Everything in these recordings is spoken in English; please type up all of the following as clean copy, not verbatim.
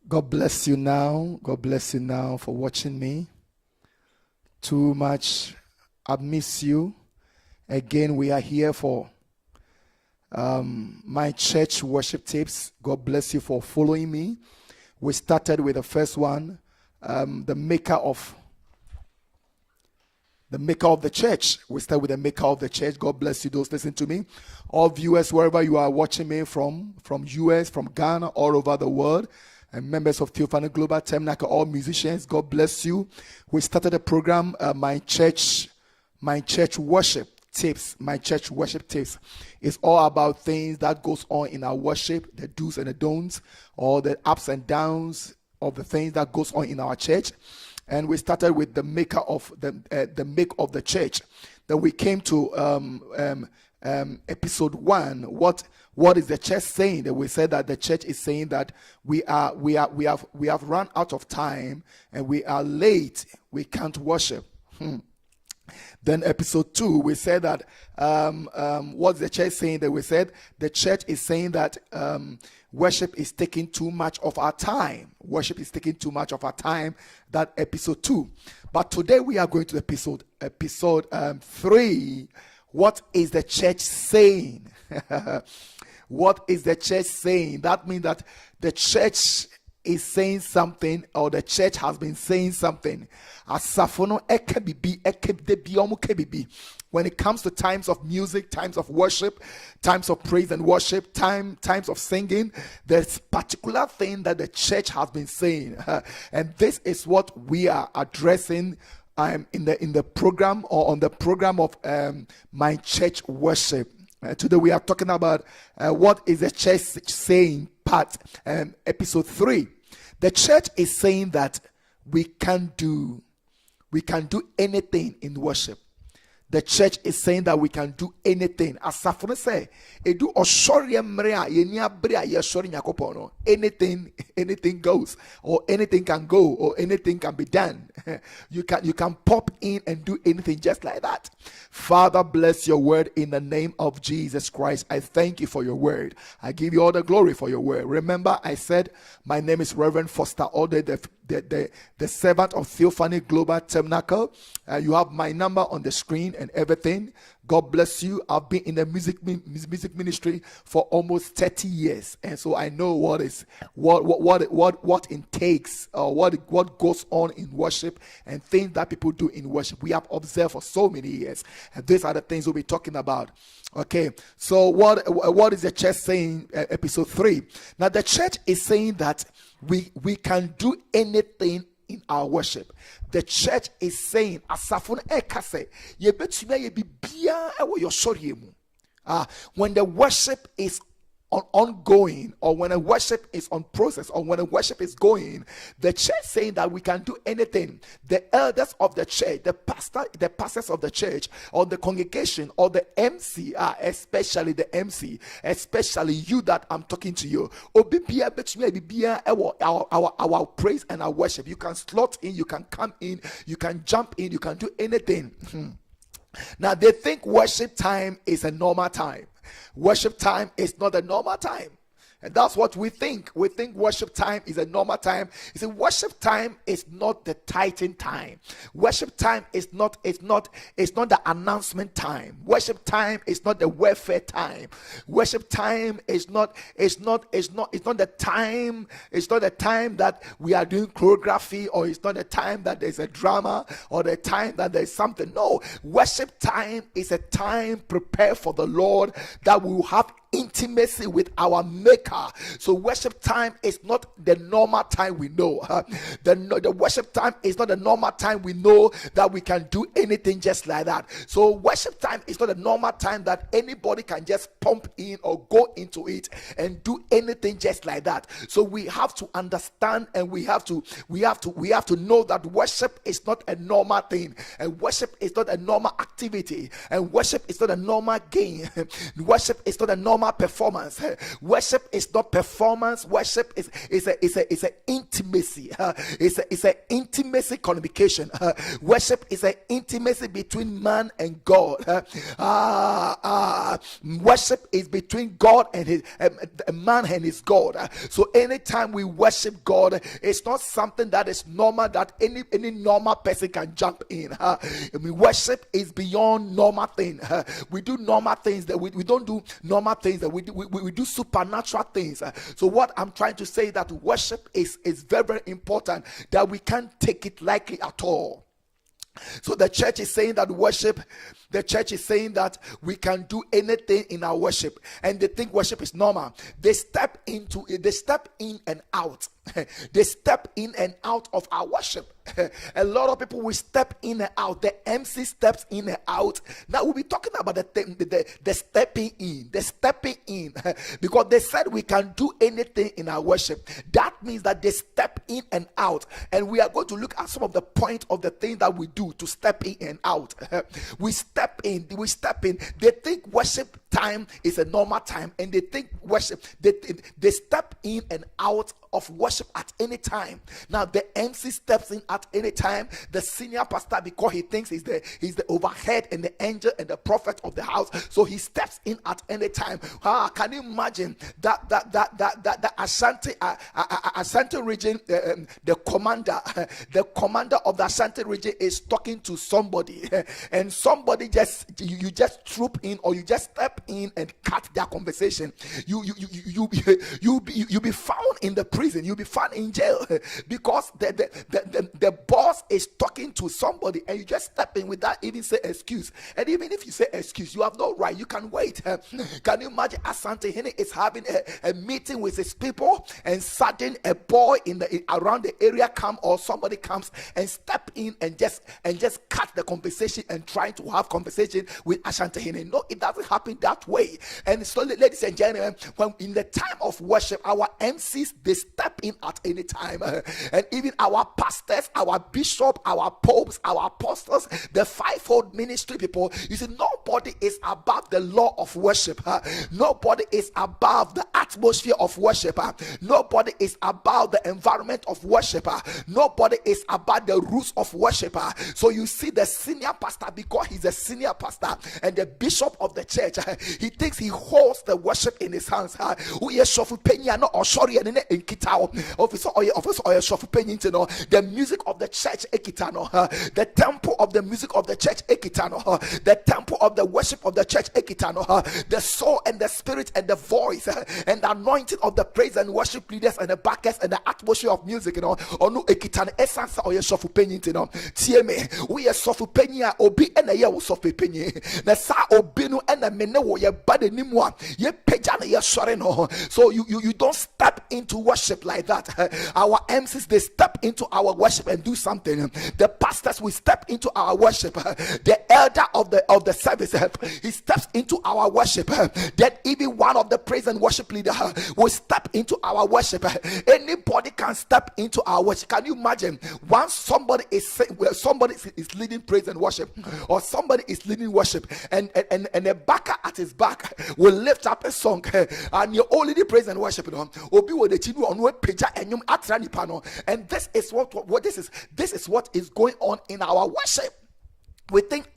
God bless you now. God bless you now for watching me. Too much. I miss you. Again, we are here for my church worship tapes. God bless you for following me. We started with the first one, the maker of the church. We start with the maker of the church. God bless you, those listen to me. All viewers, wherever you are watching me from US, from Ghana, all over the world, and members of Theophany Global Tabernacle, all musicians, God bless you. We started a program, my church worship tapes. My church worship tapes is all about things that goes on in our worship, the do's and the don'ts, all the ups and downs of the things that goes on in our church. And we started with the maker of the make of the church. Then we came to episode 1. What is the church saying? That we said that the church is saying that we have run out of time and we are late. We can't worship. Then episode 2, we said that what's the church saying? That we said the church is saying that worship is taking too much of our time. Worship is taking too much of our time. That episode 2. But today we are going to episode 3. What is the church saying? What is the church saying? That means that the church is saying something, or the church has been saying something. When it comes to times of music, times of worship, times of praise and worship, times of singing, there's particular thing that the church has been saying, and this is what we are addressing in the program, or on the program of my church worship. Today we are talking about what is the church saying, part episode 3. The church is saying that we can do anything in worship. The church is saying that we can do anything. As Safone say, edu oshori emre a yeni abre a yeshori nyakopo no. Anything goes, or anything can go, or anything can be done. You can pop in and do anything just like that. Father, bless your word in the name of Jesus Christ. I thank you for your word. I give you all the glory for your word. Remember, I said my name is Reverend Foster Ode, the servant of Theophany Global Tabernacle. You have my number on the screen and everything. God bless you. I've been in the music ministry for almost 30 years, and so I know what it takes, what goes on in worship, and things that people do in worship. We have observed for so many years, and these are the things we'll be talking about. Okay, so what is the church saying? Episode 3. Now the church is saying that we can do anything in our worship. The church is saying, asafon ekase, yebetuma yebibia ewo yoshoriemu. When the worship is ongoing, or when a worship is on process, or when a worship is going, the church saying that we can do anything. The elders of the church, the pastors of the church, or the congregation, or the MC, especially the MC, especially you that I'm talking to you, our praise and our worship. You can slot in, you can come in, you can jump in, you can do anything. Now they think worship time is a normal time. Worship time is not a normal time. And that's what we think. We think worship time is a normal time. You see, worship time is not the tithing time. Worship time is not the announcement time. Worship time is not the welfare time. Worship time is not the time. It's not the time that we are doing choreography, or it's not the time that there's a drama, or the time that there's something. No, worship time is a time prepared for the Lord, that we will have intimacy with our maker. So worship time is not the normal time we know. The worship time is not the normal time we know that we can do anything just like that. So worship time is not a normal time that anybody can just pump in or go into it and do anything just like that. So we have to understand, and we have to know that worship is not a normal thing, and worship is not a normal activity, and worship is not a normal game. Worship is not a normal normal performance. Worship is not performance. Worship is a intimacy. It's an intimacy communication. Worship is an intimacy between man and God. Worship is between God and his man and his God. So anytime we worship God, it's not something that is normal that any normal person can jump in. Worship is beyond normal thing. We do normal things that we don't do normal things that we do supernatural things. So what I'm trying to say that worship is very, very important, that we can't take it lightly at all. So the church is saying that the church is saying that we can do anything in our worship, and they think worship is normal. They step in and out. They step in and out of our worship. A lot of people will step in and out. The MC steps in and out. Now we'll be talking about the stepping in, because they said we can do anything in our worship. That means that they step in and out, and we are going to look at some of the point of the things that we do to step in and out. We step in. They think worship time is a normal time, and they think worship, they step in and out of worship at any time. Now the MC steps in at any time. The senior pastor, because he thinks he's the overhead and the angel and the prophet of the house, so he steps in at any time. Can you imagine that Ashanti region, the commander of the Ashanti region is talking to somebody, and somebody you just troop in, or you just step in and cut their conversation. You be found in the prison. You'll be found in jail because the boss is talking to somebody, and you just step in without even say excuse. And even if you say excuse, you have no right. You can wait. Can you imagine Asante Hene is having a meeting with his people, and suddenly a boy around the area come, or somebody comes and step in and just cut the conversation and trying to have conversation with Asante Hene? No, it doesn't happen that way. And so, ladies and gentlemen, when in the time of worship, our MCs, they step in at any time, and even our pastors, our bishop, our popes, our apostles, the fivefold ministry people. You see, nobody is above the law of worship. Nobody is above the atmosphere of worship. Nobody is above the environment of worship. Nobody is above the rules of worship. So you see, the senior pastor, because he's a senior pastor and the bishop of the church, he thinks he holds the worship in his hands. The music of the church, the temple of the music of the church, the temple of the worship of the church, the soul and the spirit and the voice and the anointing of the praise and worship leaders and the backers and the atmosphere of music, or no ekitano essence or your sofu penny, TMA, we are sofu penny, obi and a yaw sofu penny, the sa obinu and a meno, your body nimwa, ye pejana, your soreno. So you don't step into worship like that. Our MCs, they step into our worship and do something. The pastors will step into our worship. The elder of the service, he steps into our worship. That even one of the praise and worship leader will step into our worship. Anybody can step into our worship. Can you imagine once somebody is leading praise and worship, or somebody is leading worship, and a backer at his back will lift up a song, and you're already praise and worship, and this is what this is what is going on in our worship. We think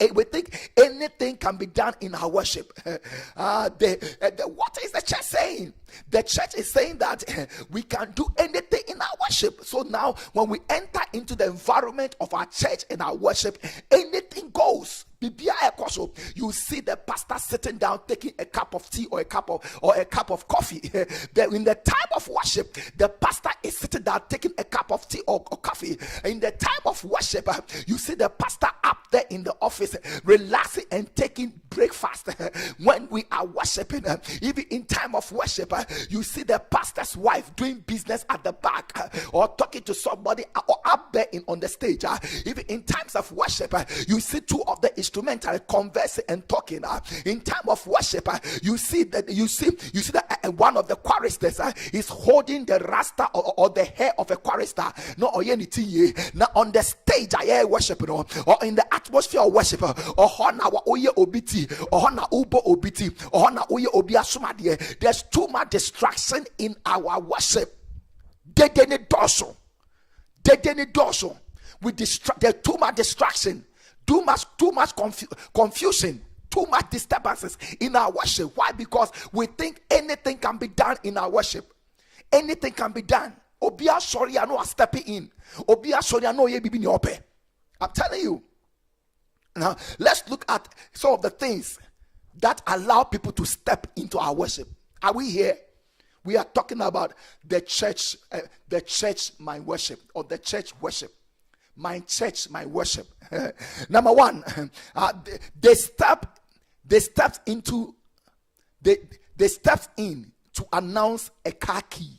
anything can be done in our worship. What is the church saying? The church is saying that we can do anything in our worship. So now, when we enter into the environment of our church and our worship, anything goes. You see the pastor sitting down taking a cup of tea or a cup of coffee. In the time of worship, the pastor is sitting down taking a cup of tea or coffee. In the time of worship, you see the pastor up there in the office relaxing and taking breakfast. When we are worshiping, even in time of worship, you see the pastor's wife doing business at the back, or talking to somebody, or up there on the stage. Even in times of worship, you see two of the instructors instrumentally conversing and talking. In time of worship, you see that one of the choristers is holding the rasta or the hair of a chorister. No, or anything. Now on the stage, I hear worship, or in the atmosphere of worship, or hona wa oye obiti, or hona ubo obiti, or hona oye obia sumadie. There's too much distraction in our worship. Dedeni dorsal. There's too much distraction, too much confusion, too much disturbances in our worship. Why? Because we think anything can be done in our worship. Anything can be done. Obia sorry, I know I'm stepping in. Obia sorry, I know you be open. I'm telling you. Now let's look at some of the things that allow people to step into our worship. Are we here? We are talking about the church, my worship, or the church worship. My church, my worship. Number one, they stepped in to announce a car key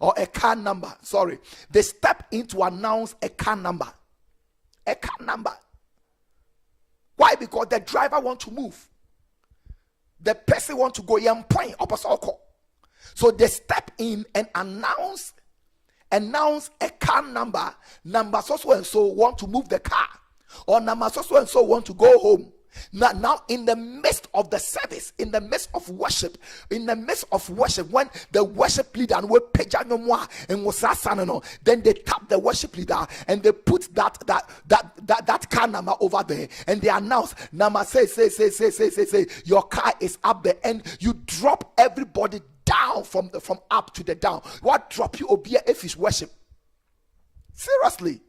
or a car number. Sorry, they stepped in to announce a car number. A car number. Why? Because the driver wants to move. The person wants to go and point up a circle. So they step in and announce a car number so and so want to move the car, or number so and so want to go home. Now in the midst of the service, in the midst of worship, when the worship leader and then they tap the worship leader and they put that car number over there and they announce number say your car is up there, and you drop everybody down from up to the down. What drop you obia if it's worship? Seriously,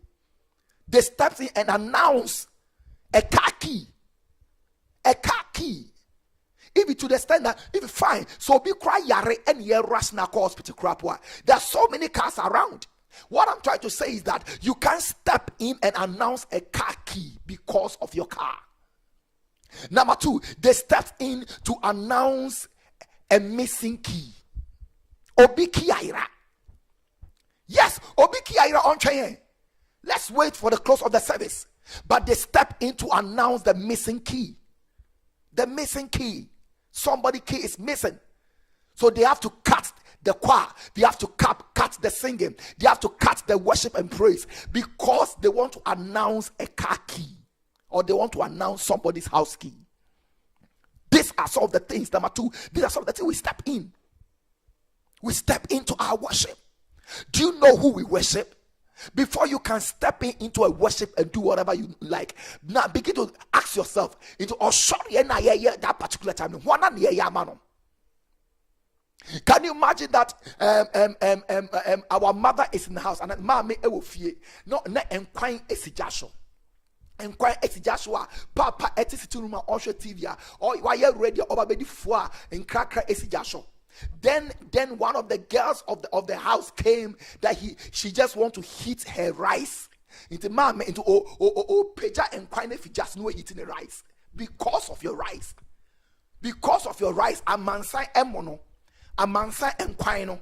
they step in and announce a car key. If it to the stand that if fine, so be cry yare and ye rush na hospital crap. There are so many cars around. What I'm trying to say is that you can't step in and announce a car key because of your car. Number two, they stepped in to announce a missing key. Obi Kiaira. Yes, Obi Kiaira on train. Let's wait for the close of the service. But they step in to announce the missing key. The missing key. Somebody key is missing. So they have to cut the choir. They have to cut the singing. They have to cut the worship and praise because they want to announce a car key, or they want to announce somebody's house key. These are some of the things. Number two, these are some of the things we step in. We step into our worship. Do you know who we worship? Before you can step into a worship and do whatever you like, now begin to ask yourself into sorry that particular time. Can you imagine that our mother is in the house and mommy no enquire esijasho. Enquire esijasho papa etisituma osho TV or why you ready over baby four and cracker esijasho. Then one of the girls of the house came that she just want to heat her rice into mama into peja and quine if you just know eating the rice because of your rice amansa emono amansa and quino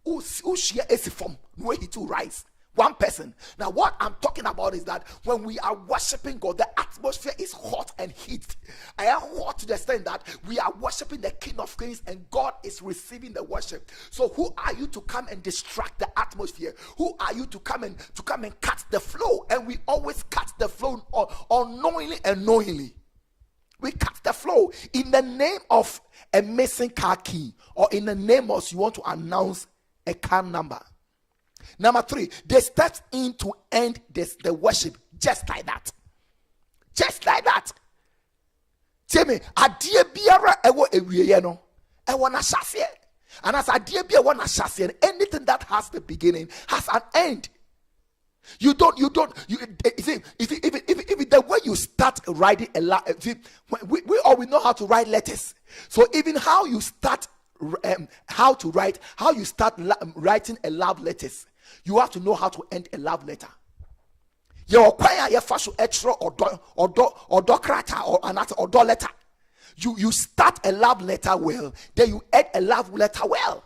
who share esifom no eat rice. One person. Now what I'm talking about is that when we are worshiping God, the atmosphere is hot and heat. I am hot to the extent that we are worshiping the King of Kings and God is receiving the worship. So who are you to come and distract the atmosphere? Who are you to come and cut the flow? And we always cut the flow unknowingly and knowingly. We cut the flow in the name of a missing car key, or in the name of you want to announce a car number. Number three, they stepped in to end the worship just like that. Just like that. Tell me, adie biara ewo ewie no, ewo na shase. And as adie biara ewo na shase, anything that has the beginning has an end. You see, if the way you start writing a letter, we all know how to write letters. So even how you start writing a love letters, you have to know how to end a love letter. Your choir, your first extra or docrata or another or do letter. You start a love letter well, then you end a love letter well.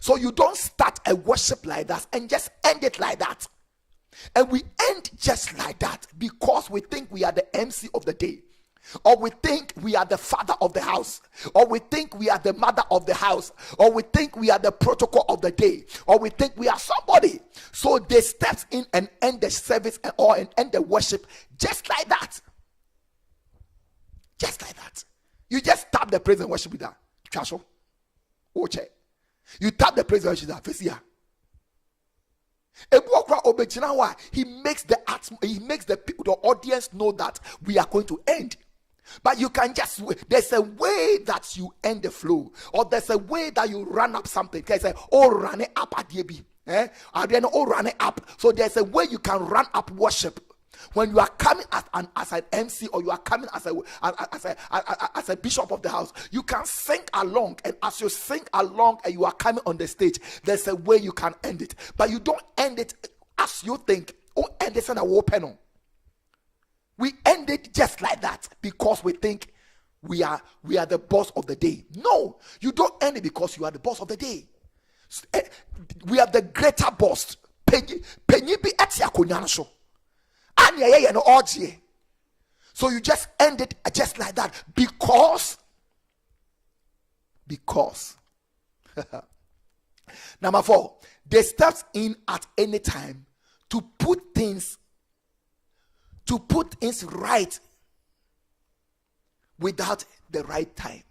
So you don't start a worship like that and just end it like that. And we end just like that because we think we are the MC of the day, or we think we are the father of the house, or we think we are the mother of the house, or we think we are the protocol of the day, or we think we are somebody. So they step in and end the service or end the worship just like that. Just like that. You just tap the praise and worship with that. You tap the praise and worship with that. He makes the audience know that we are going to end. But you can just, there's a way that you end the flow, or there's a way that you run up something. Can say, oh, run it up at DB. Oh, run it up. So there's a way you can run up worship. When you are coming as an MC, or you are coming as a bishop of the house, you can sing along, and as you sing along and you are coming on the stage, there's a way you can end it. But you don't end it as you think. Oh, end this in a war panel. We end it just like that because we think we are the boss of the day. No, you don't end it because you are the boss of the day. We are the greater boss. So you just end it just like that because number 4, they steps in at any time to put things right without the right time.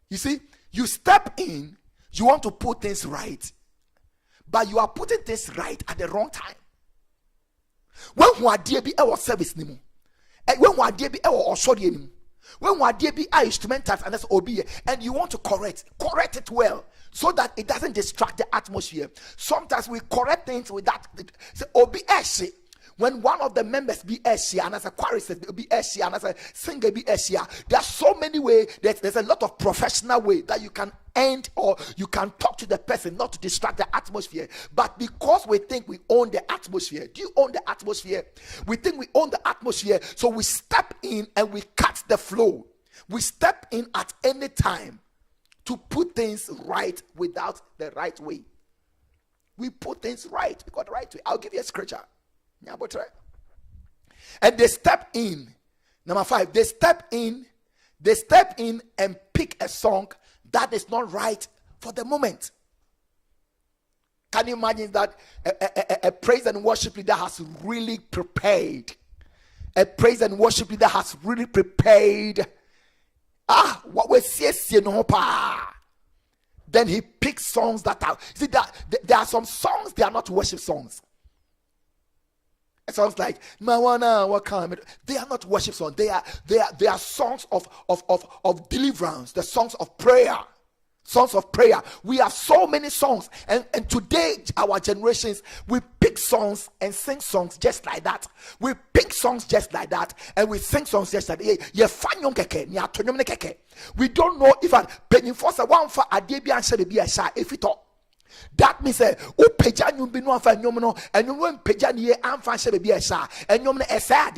You see, you step in, you want to put things right, but you are putting things right at the wrong time. When we are there be our service nimu, when we are there be our authority nimu, when we are there be our instrumentals and that's obi, and you want to correct it well so that it doesn't distract the atmosphere. Sometimes we correct things with that. Say obi eshi. When one of the members be Asia, and as a chorist be Asia, and as a singer be Asia, there are so many ways. There's a lot of professional way that you can end, or you can talk to the person not to distract the atmosphere. But because we think we own the atmosphere, do you own the atmosphere? We think we own the atmosphere, so we step in and we cut the flow. We step in at any time to put things right without the right way. We put things right because the right way. I'll give you a scripture. And they step in. Number 5, they step in and pick a song that is not right for the moment. Can you imagine that a praise and worship leader has really prepared? A praise and worship leader has really prepared. What we see no pa. Then he picks songs that are, see that there are some songs, they are not worship songs. It sounds like Mawana Wakam. They are not worship songs. They are songs of deliverance. The songs of prayer. Songs of prayer. We have so many songs, and today our generations, we pick songs and sing songs just like that. We pick songs just like that, and we sing songs just like that. We don't know if a penny force a one for a debi and shall be a shy if it all. That means o peja nyum bi no afa nyum no enum won peja ne amfa hye be sha enyum no esa.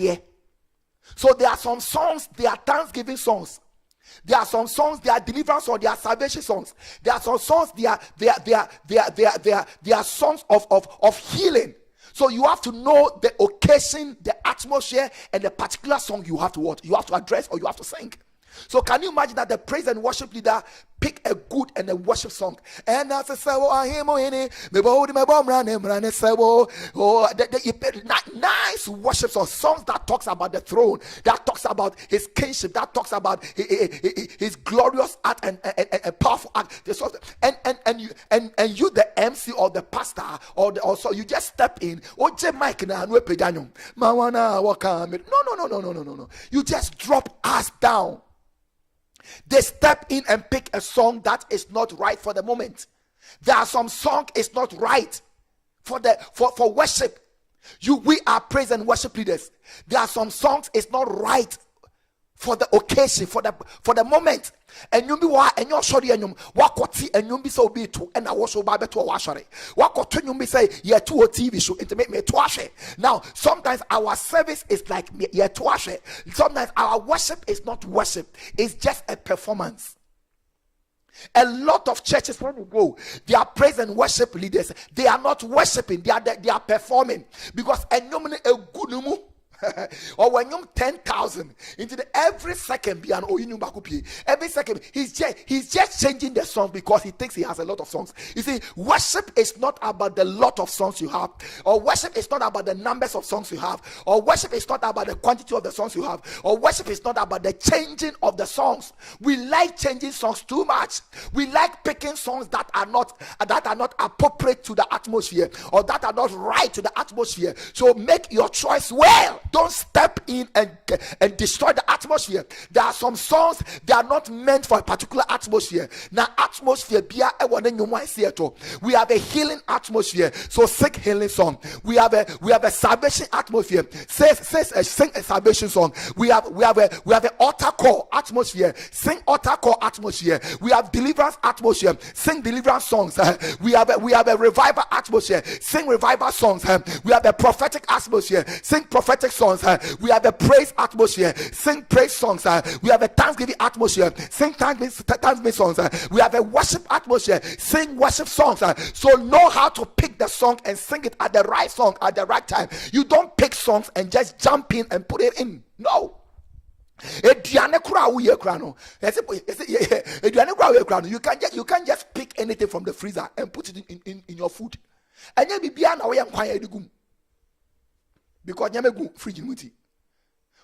So there are some songs, they are thanksgiving songs. There are some songs, they are deliverance or they are salvation songs. There are some songs, they are songs of healing. So you have to know the occasion, the atmosphere, and the particular song you have to what? You have to address or you have to sing. So can you imagine that the praise and worship leader pick a good and a worship song? And that's a nice worship song, songs that talks about the throne, that talks about his kingship, that talks about his glorious act and powerful act. And you the MC or the pastor also you just step in. No. You just drop us down. They step in and pick a song that is not right for the moment. There are some songs is not right for worship. We are praise and worship leaders. There are some songs is not right for the occasion, for the moment. And you be wa and you're sorry and you wakoti and you be so be to and I was so bad to wash it. Wakoti you be say yeah to a TV show intimate me to wash it. Now sometimes our service is like yeah to wash it. Sometimes our worship is not worship, it's just a performance. A lot of churches, when you go, they are praise and worship leaders. They are not worshiping, they are performing. Because a good or when you 10,000 into every second be an every second he's just changing the song because he thinks he has a lot of songs. You see, worship is not about the lot of songs you have, or worship is not about the numbers of songs you have, or worship is not about the quantity of the songs you have, or worship is not about the changing of the songs. We like changing songs too much. We like picking songs that are not appropriate to the atmosphere, or that are not right to the atmosphere. So make your choice well. Don't step in and destroy the atmosphere. There are some songs that are not meant for a particular atmosphere. Now, atmosphere, we have a healing atmosphere, so sing healing song. We have a salvation atmosphere. Sing a salvation song. We have an altar call atmosphere. Sing altar call atmosphere. We have deliverance atmosphere. Sing deliverance songs. We have a revival atmosphere. Sing revival songs. We have a prophetic atmosphere. Sing prophetic songs. We have a praise atmosphere. Sing praise songs. We have a thanksgiving atmosphere. Sing thanksgiving songs. We have a worship atmosphere. Sing worship songs. So know how to pick the song and sing it at the right song at the right time. You don't pick songs and just jump in and put it in. No. You can't just pick anything from the freezer and put it in your food. And you be because nyame gu fridge muti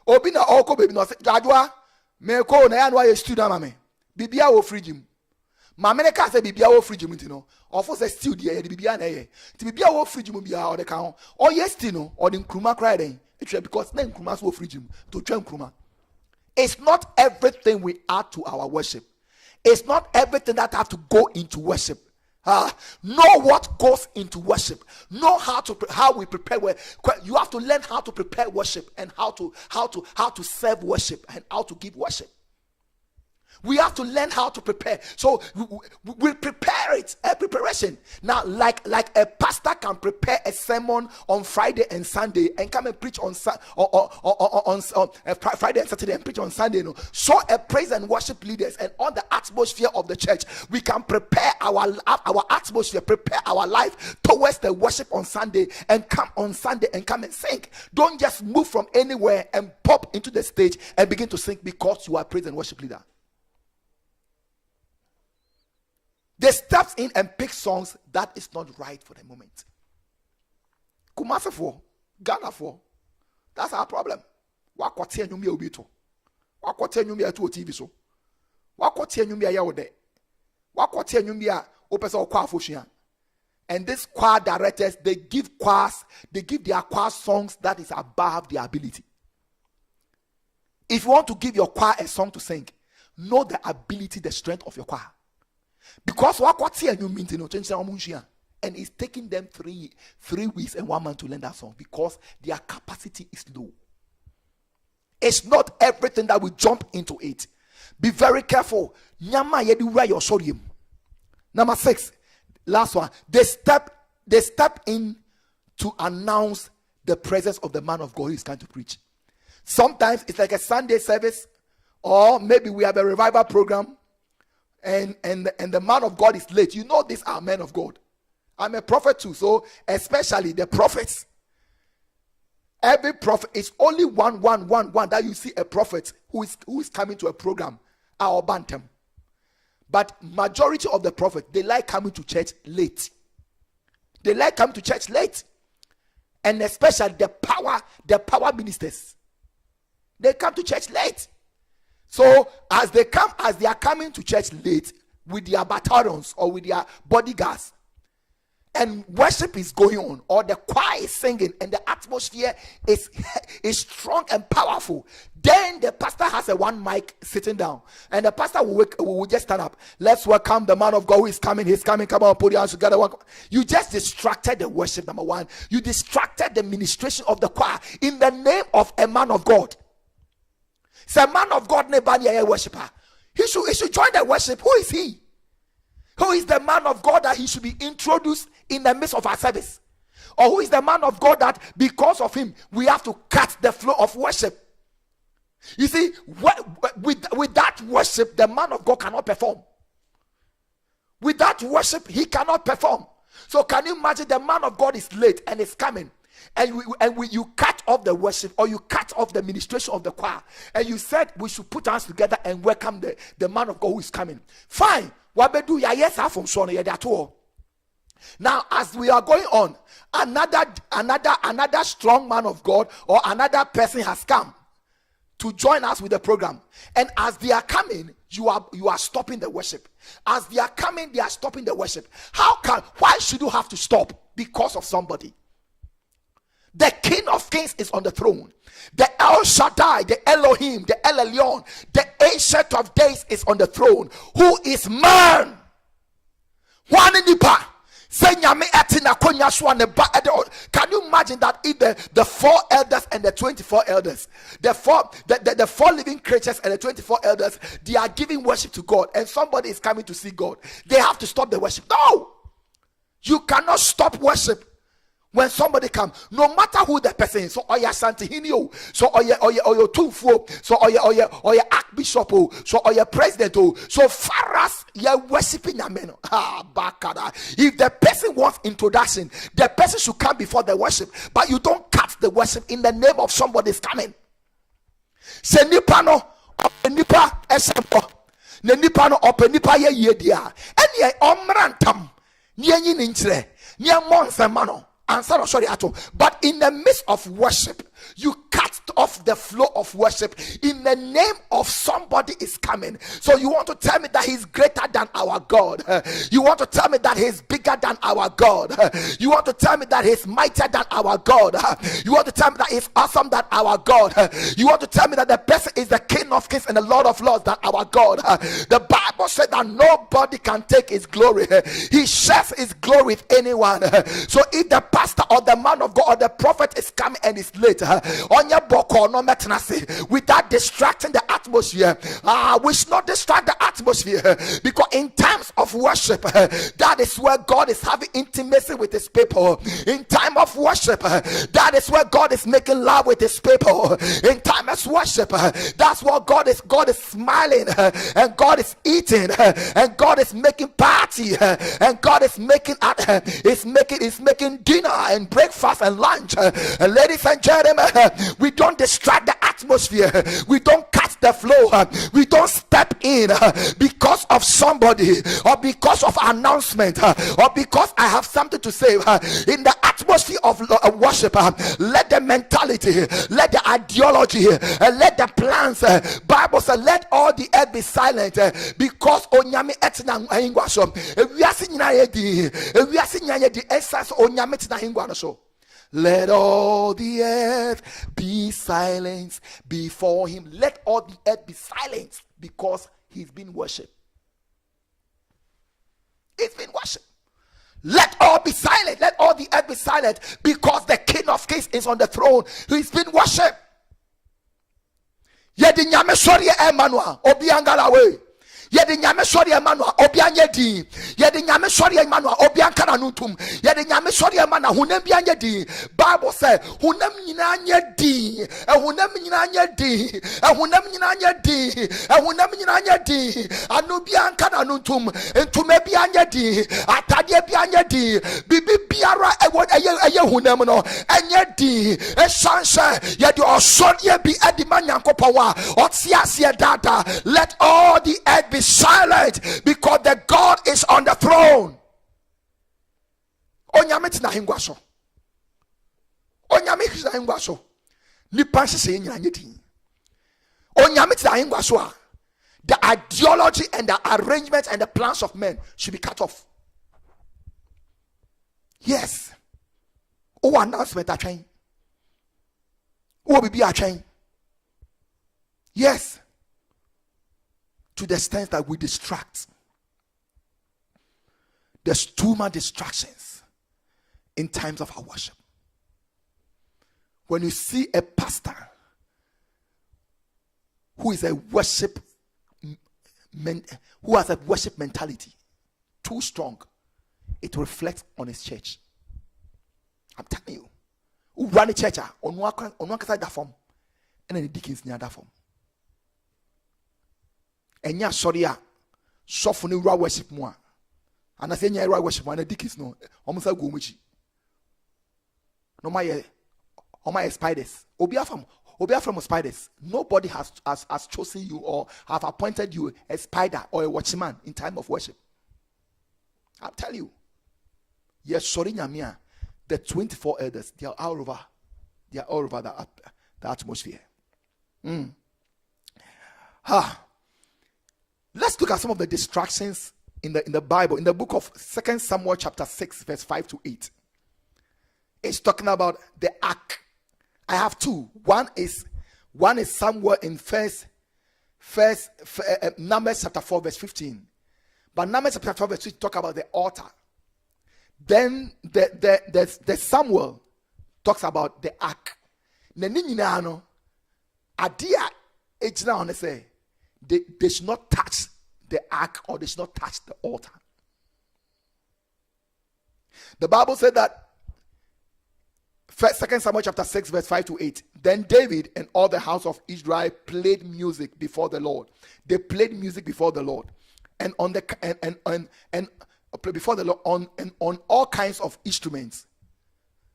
obi na oko baby no say jadwa me ko na ya no ya stew na mame bibia wo fridge mu mame ne ka say bibia wo fridge muti no ofo say stew de ya bibia na ye ti bibia wo fridge mu bia o de ka ho o yes stew no o de nkruma cry den etwe because na nkruma so wo fridge mu to twa nkruma. It's not everything we add to our worship. It's not everything that have to go into worship. Know what goes into worship. Know how we prepare. You have to learn how to prepare worship and how to serve worship and how to give worship. We have to learn how to prepare. So we prepare it, a preparation. Now, like a pastor can prepare a sermon on Friday and Sunday and come and preach on Friday and Saturday and preach on Sunday. No. So a praise and worship leaders and all the atmosphere of the church, we can prepare our atmosphere, prepare our life towards the worship on Sunday and come on Sunday and come and sing. Don't just move from anywhere and pop into the stage and begin to sing because you are praise and worship leader. They steps in and pick songs that is not right for the moment. Kumasi for, Ghana for. That's our problem. Wakote nyumi obito. Wakote nyumi atu TV so. Wakote nyumi ya ode. Wakote nyumi ya opesa okwa afoshia. And these choir directors, they give their choir songs that is above their ability. If you want to give your choir a song to sing, know the ability, the strength of your choir. Because and it's taking them 3 weeks and 1 month to learn that song because their capacity is low. It's not everything that we jump into it. Be very careful. Number 6, last one. They step in to announce the presence of the man of God who is going to preach. Sometimes it's like a Sunday service, or maybe we have a revival program. And the man of God is late. You know these are men of God. I'm a prophet too, so especially the prophets. Every prophet is only one that you see a prophet who is coming to a program or bantam. But majority of the prophets, they like coming to church late. They like coming to church late. And especially the power ministers. They come to church late. So as they are coming to church late with their battalions or with their bodyguards, and worship is going on, or the choir is singing, and the atmosphere is strong and powerful, then the pastor has a one mic sitting down, and the pastor will just stand up. Let's welcome the man of God who is coming. He's coming. Come on, put your hands together. You just distracted the worship, number one. You distracted the ministration of the choir in the name of a man of God. Say, man of God, never a worshiper. He should join the worship. Who is he? Who is the man of God that he should be introduced in the midst of our service? Or who is the man of God that because of him we have to cut the flow of worship? You see, with that worship, the man of God cannot perform. Without worship, he cannot perform. So can you imagine the man of God is late and is coming, and you cut off the worship, or you cut off the ministration of the choir, and you said we should put hands together and welcome the man of God who is coming. Fine. Now, as we are going on, another strong man of God or another person has come to join us with the program, and as they are coming, you are stopping the worship. As they are coming, they are stopping the worship. Why should you have to stop? Because of somebody. The King of Kings is on the throne. The El Shaddai, the Elohim, the El Elyon, the Ancient of Days is on the throne. Who is man? One nipa. Can you imagine that if the 4 elders and the 24 elders, the four living creatures and the 24 elders, they are giving worship to God, and somebody is coming to see God, they have to stop the worship? No, you cannot stop worship when somebody comes, no matter who the person is. So oya Santihinio, so oya Tunfo, so oya Archbishop, so oya President, so far as you're worshiping Amen. If the person wants introduction, the person should come before the worship, but you don't cut the worship in the name of somebody's coming. Se nipa no nipa esempo, ne nipa no nipa ye yedia, ene omrantam, nienyi ninchre, niamonsemano. But in the midst of worship, you cut off the flow of worship in the name of somebody is coming. So you want to tell me that he's greater than our God? You want to tell me that he's bigger than our God? You want to tell me that he's mightier than our God? You want to tell me that he's awesome than our God? You want to tell me that the person is the King of Kings and the Lord of Lords than our God? The Bible said that nobody can take his glory. He shares his glory with anyone. So if the pastor or the man of God or the prophet is coming and is late, without distracting the atmosphere, we should not distract the atmosphere, because in times of worship, that is where God is having intimacy with his people. In time of worship, that is where God is making love with his people. In time of worship, that's what God is smiling, and God is eating, and God is making party, and God is making dinner and breakfast and lunch. And ladies and gentlemen, we don't distract the atmosphere, we don't cut the flow, we don't step in because of somebody, or because of announcement, or because I have something to say. In the atmosphere of worship, let the mentality, let the ideology, let the plans, Bible says, let all the earth be silent, because onyame etina hingwa so ewiase nyina yedi esas onyame etina hingwa so. Let all the earth be silent before him. Let all the earth be silent, because he's been worshipped. He's been worshipped. Let all be silent. Let all the earth be silent, because the King of Kings is on the throne. He's been worshipped. Yedi nyame sori Emmanuel obiangala we. Yedi nyame sori Emmanuel obianye di. Yedi nyame sori Emmanuel obiankana nutum. Yedi nyame sori Emmanuel hunem bianye di. Bible say hunem nyina anye di. Hunem nyina anye di. Hunem nyina anye di. Hunem nyina anye di. Anu biankana nutum. Entume bianye di. Atade bianye di. Bibi biara eye hunem no anye di. Eshanse yedi osodie bi edima nyankopon wa. Otiasie dada. Let all the earth be silent, because the God is on the throne. Onyame tina hingwa so. Onyame tina hingwa so. Nipa sese nyina nyedi. Onyame tina hingwa so. The ideology and the arrangements and the plans of men should be cut off. Yes. O announcement a train. O bibi a train. Yes. To the extent that we distract. There's too much distractions in times of our worship. When you see a pastor who is a worship who has a worship mentality too strong, it reflects on his church. I'm telling you, who run a church on one side that form, and then the deacons near that form. Enya sorry a sofo ne wura worship mu a And I say, yeah, right worship, and the dick is no. Almost a gumichi. No, my spiders. Obia from spiders. Nobody has chosen you or have appointed you a spider or a watchman in time of worship. I'll tell you. Yes, sorry, Nyamia. The 24 elders, they are all over. They are all over the atmosphere. Let's look at some of the distractions in the Bible. In the book of 2 Samuel chapter 6, verse 5 to 8. It's talking about the ark. I have two. One is somewhere in Numbers chapter 4, verse 15. But Numbers chapter 4, verse 15 talk about the altar. Then the Samuel talks about the ark. Adia ejina say they should not touch the ark or they should not touch the altar. The Bible said that 2 Samuel chapter 6 verse 5 to 8. Then David and all the house of Israel played music before the Lord. They played music before the Lord, and on the and before the Lord on all kinds of instruments,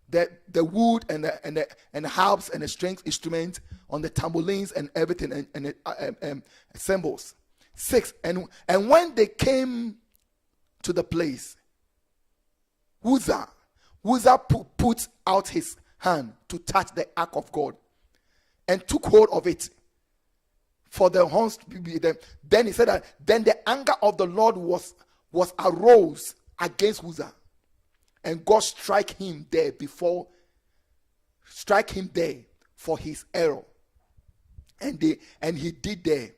the wood and the harps and the string instruments, on the tambourines and everything and cymbals. 6. And when they came to the place, Uzzah put out his hand to touch the ark of God and took hold of it for the horns to be them. Then he said that then the anger of the Lord was arose against Uzzah, and God strike him there for his error, and he did there,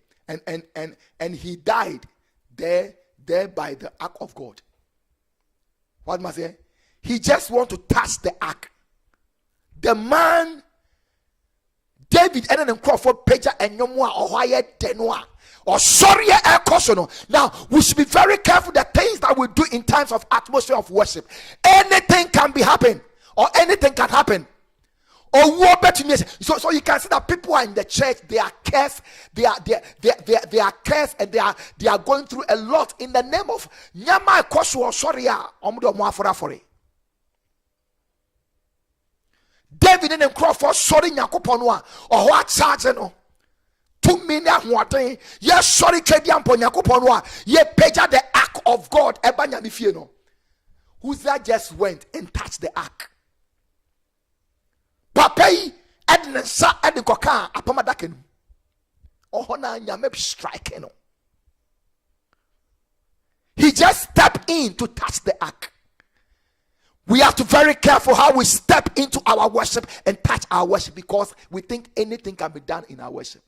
and he died there by the ark of God. What must I say? He just want to touch the ark. The man David and then Crawford Pager and Yomwa or Wyatt Denua or sorry air caution. Now we should be very careful the things that we do in times of atmosphere of worship. Anything can be happen or anything can happen. Or so you can see that people are in the church, they are cursed, they are cursed, and they are going through a lot in the name of Nyama Koshu or Soria Omudo Mwafora. David and Crawford sorry Nyakuponwa or what charge no 2 million water. Yes, sorry, Kedian Ponyakuponwa, ye pager the ark of God, Ebanya Mifieno. Uzzah just went and touched the ark. Papai Edna sa Edikoka Apamadaken. Ohona Nyame striking. He just stepped in to touch the ark. We have to be very careful how we step into our worship and touch our worship, because we think anything can be done in our worship.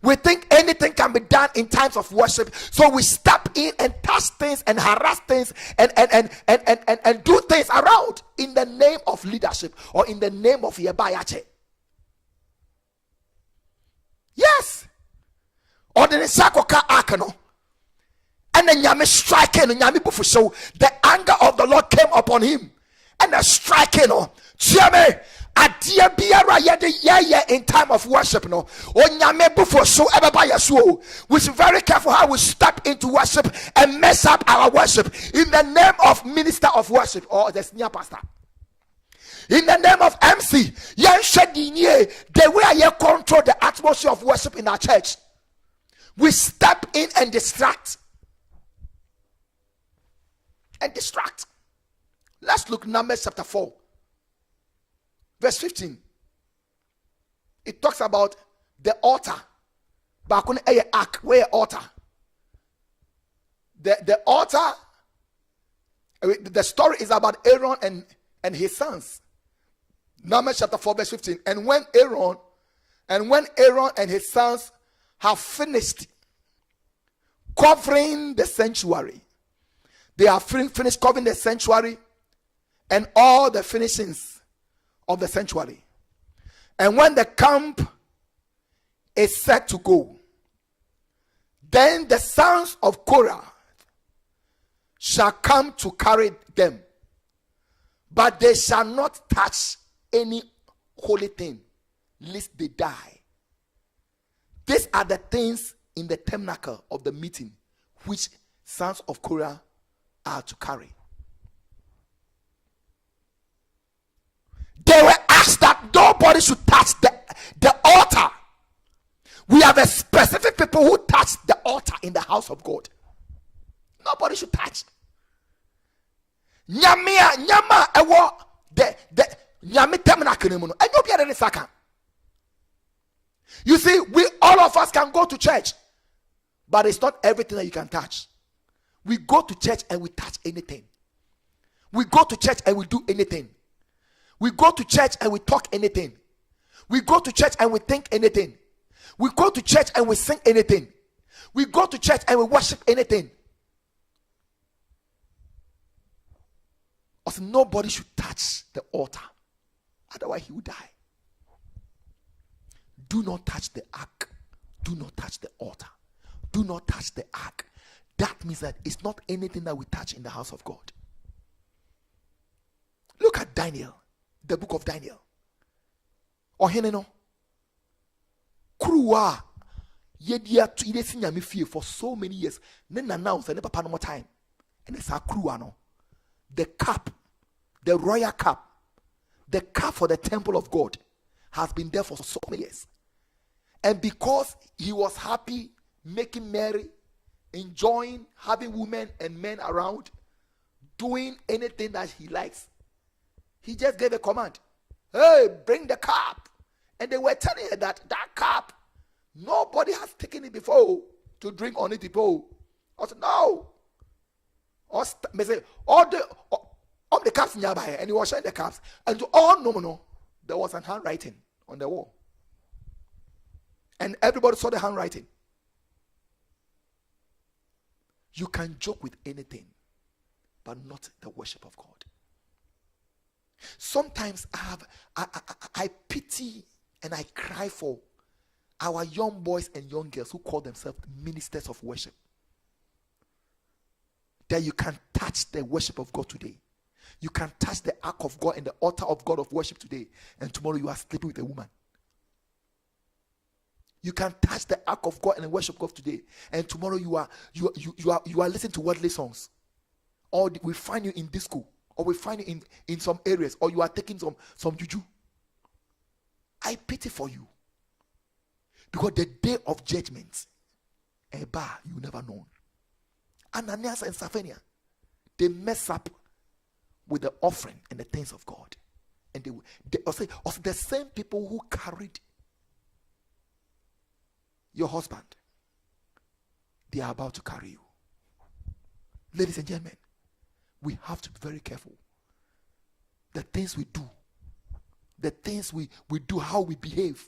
We think anything can be done in times of worship, so we step in and touch things and harass things and do things around in the name of leadership or in the name of Yebayache. Yes. Or the Sakoka Akano. And then Nyame striking and Nyame bufu, so the anger of the Lord came upon him, and the striking Nyame adia biara yede in time of worship no Nyame bufu so everybody so. We should be very careful how we step into worship and mess up our worship in the name of minister of worship or the senior pastor. In the name of MC, the way I control the atmosphere of worship in our church, we step in and distract. Let's look Numbers chapter 4 verse 15. It talks about the altar. Bakun eye ark where altar. The altar. The story is about Aaron and his sons. Numbers chapter 4 verse 15. And when Aaron and his sons have finished covering the sanctuary, they have finished covering the sanctuary and all the finishings of the sanctuary. And when the camp is set to go, then the sons of Korah shall come to carry them, but they shall not touch any holy thing, lest they die. These are the things in the tabernacle of the meeting which sons of Korah are to carry. They were asked that nobody should touch the altar. We have a specific people who touch the altar in the house of God. Nobody should touch. Nyama ewo the nyame temna kenemuno. Enyo bia de saka. You see, we all of us can go to church, but it's not everything that you can touch. We go to church and we touch anything. We go to church and we do anything. We go to church and we talk anything. We go to church and we think anything. We go to church and we sing anything. We go to church and we worship anything. Also, nobody should touch the altar, otherwise he will die. Do not touch the ark. Do not touch the altar. Do not touch the ark. That means that it's not anything that we touch in the house of God. Look at Daniel, the book of Daniel. Oheneno. Kruwa. Yedia to idesinya fie for so many years. Then announce and papa no more time. And it's a kruwa no. The cup, the royal cup, the cup for the temple of God has been there for so many years. And because he was happy, making merry, enjoying having women and men around, doing anything that he likes, he just gave a command. Hey, bring the cup. And they were telling her that cup, nobody has taken it before to drink on it before. I said, no. All the cups nearby, and he was showing the cups. And to all no, there was a handwriting on the wall. And everybody saw the handwriting. You can joke with anything, but not the worship of God. Sometimes I pity and I cry for our young boys and young girls who call themselves ministers of worship. That you can touch the worship of God today. You can touch the ark of God and the altar of God of worship today, and tomorrow you are sleeping with a woman. You can touch the ark of God and the worship God today, and tomorrow you are listening to worldly songs, or we find you in disco, or we find you in some areas, or you are taking some juju. I pity for you, because the day of judgment, you never know. Ananias and Sapphira, they mess up with the offering and the things of God, and they also the same people who carried your husband, they are about to carry you. Ladies and gentlemen, we have to be very careful. The things we do, the things we do, how we behave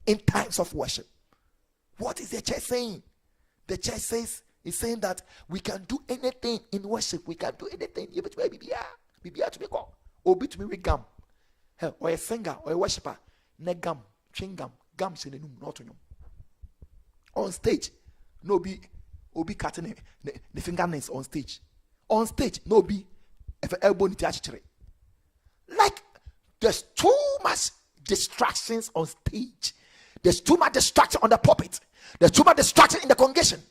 in times of worship. What is the church saying? The church is saying that we can do anything in worship. We can do anything. Obi to me with gum. Or a singer or a worshiper. Ne gum, chewing gum, gum not on on stage, no be obi cutting the fingernails on stage. On stage, no be if elbow ni actually. Like there's too much distractions on stage. There's too much distraction on the pulpit. There's too much distraction in the congregation.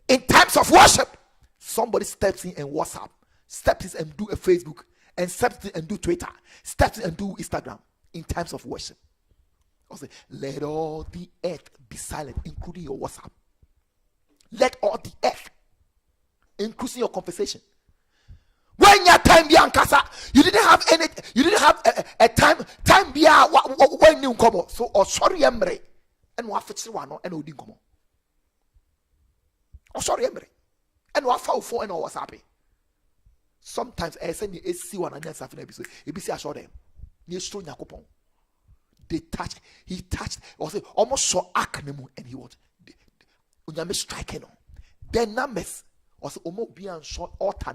In times of worship, somebody steps in and WhatsApp, steps in and do a Facebook, and steps in and do Twitter, steps in and do Instagram. In times of worship. Also, let all the earth be silent, including your WhatsApp. Let all the earth, including your conversation. When your time be ankasa, you didn't have a time be when you come. So or sorry emre, and wa fetsi wano and odi come. Or sorry emre, and wa fa ufo and WhatsApp. Sometimes I send you see one and then something episode. You be say I show them. You show nyakopon. He touched, also almost saw Aknemu, and he was Unyame striking on. Then numbers also almost be on short altar.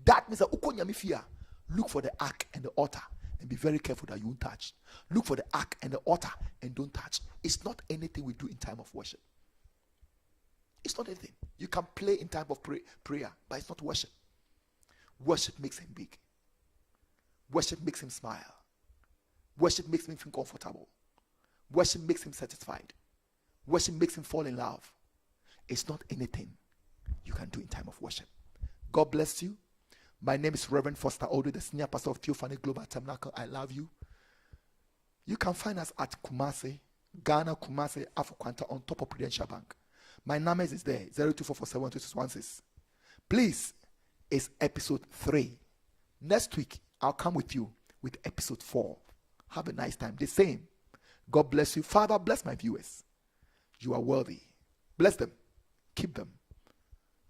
That means that Ukonyame fear. Look for the ark and the altar and be very careful that you won't touch. Look for the ark and the altar and don't touch. It's not anything we do in time of worship. It's not anything. You can play in time of prayer, but it's not worship. Worship makes him big. Worship makes him smile. Worship makes him feel comfortable. Worship makes him satisfied. Worship makes him fall in love. It's not anything you can do in time of worship. God bless you. My name is Reverend Foster Odu, the senior pastor of Theophany Global Tabernacle. I love you. You can find us at Kumasi, Ghana, Kumasi, Afro-Quanta on top of Prudential Bank. My number is there, 0244712616. Please, it's episode 3. Next week, I'll come with you with episode 4. Have a nice time. The same. God bless you. Father, bless my viewers. You are worthy. Bless them. Keep them.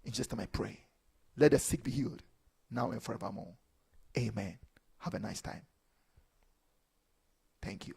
In Jesus' name I pray. Let the sick be healed now and forevermore. Amen. Have a nice time. Thank you.